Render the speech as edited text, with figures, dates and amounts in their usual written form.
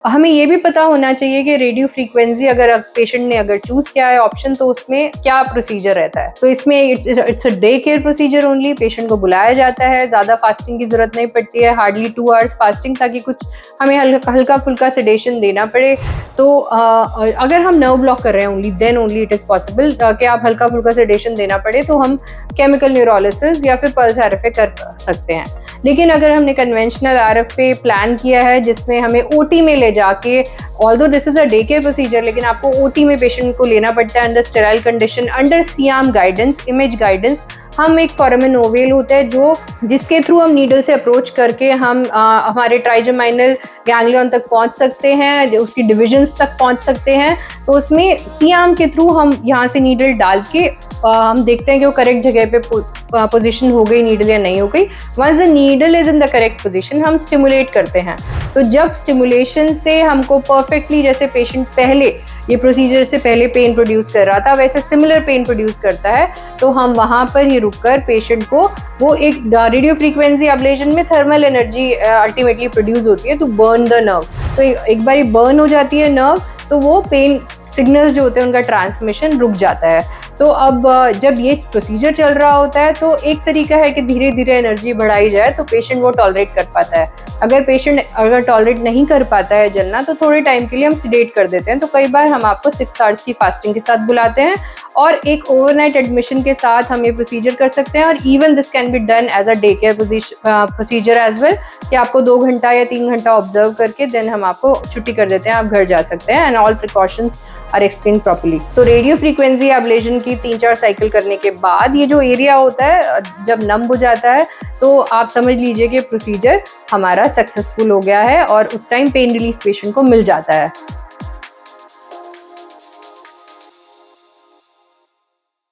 हमें ये भी पता होना चाहिए कि रेडियो फ्रीक्वेंसी अगर पेशेंट ने अगर चूज किया है ऑप्शन, तो उसमें क्या प्रोसीजर रहता है। तो इसमें it's a day care procedure only. Patient को बुलाया जाता है, ज़्यादा फास्टिंग की जरूरत नहीं पड़ती है, हार्डली 2 आवर्स फास्टिंग, ताकि कुछ हमें हल्का फुल्का सेडेशन देना पड़े। तो अगर हम नर्व ब्लॉक कर रहे हैं only, then only it is possible कि आप हल्का फुल्का सेडेशन देना पड़े, तो हम केमिकल न्यूरोलिसिस या फिर पल्स आरएफए कर सकते हैं। लेकिन अगर हमने कन्वेंशनल आरएफए प्लान किया है जिसमें हमें ओटी में ले जाके, although this is a day care procedure, लेकिन आपको ओटी में पेशेंट को लेना पड़ता है under sterile condition, under SIAM guidance, image guidance. हम एक फोरामेन ओवेल होता है जो जिसके थ्रू हम नीडल से अप्रोच करके हम हमारे ट्राइजेमाइनल गैंग्लियन तक पहुंच सकते हैं, उसकी डिविजन्स तक पहुंच सकते हैं। तो उसमें सियाम के थ्रू हम यहाँ से नीडल डाल के हम देखते हैं कि वो करेक्ट जगह पे पोजीशन हो गई नीडल या नहीं हो गई। Once the needle is in the correct position, हम स्टिमुलेट करते हैं। तो जब स्टिमुलेशन से हमको परफेक्टली, जैसे पेशेंट पहले ये प्रोसीजर से पहले पेन प्रोड्यूस कर रहा था, वैसे सिमिलर पेन प्रोड्यूस करता है, तो हम वहाँ पर ही रुककर पेशेंट को वो एक रेडियो फ्रीक्वेंसी एब्लेशन में थर्मल एनर्जी अल्टीमेटली प्रोड्यूस होती है टू बर्न द नर्व। तो एक बार बर्न हो जाती है नर्व, तो वो पेन सिग्नल्स जो होते हैं उनका ट्रांसमिशन रुक जाता है। तो अब जब ये प्रोसीजर चल रहा होता है तो एक तरीका है कि धीरे धीरे एनर्जी बढ़ाई जाए तो पेशेंट वो टॉलरेट कर पाता है। अगर पेशेंट टॉलरेट नहीं कर पाता है जलना, तो थोड़े टाइम के लिए हम सिडेट कर देते हैं। तो कई बार हम आपको 6 आवर्स की फास्टिंग के साथ बुलाते हैं और एक ओवरनाइट एडमिशन के साथ हम ये प्रोसीजर कर सकते हैं। और even this can be done as a day care procedure as well, कि आपको 2 घंटा या 3 घंटा ऑब्जर्व करके देन हम आपको छुट्टी कर देते हैं, आप घर जा सकते हैं। And all precautions are explain properly. तो रेडियो फ्रीक्वेंसी एब्लेशन की 3-4 साइकिल करने के बाद ये जो एरिया होता है जब नम हो जाता है, तो आप समझ लीजिए कि प्रोसीजर हमारा सक्सेसफुल हो गया है और उस टाइम पेन रिलीफ पेशेंट को मिल जाता है।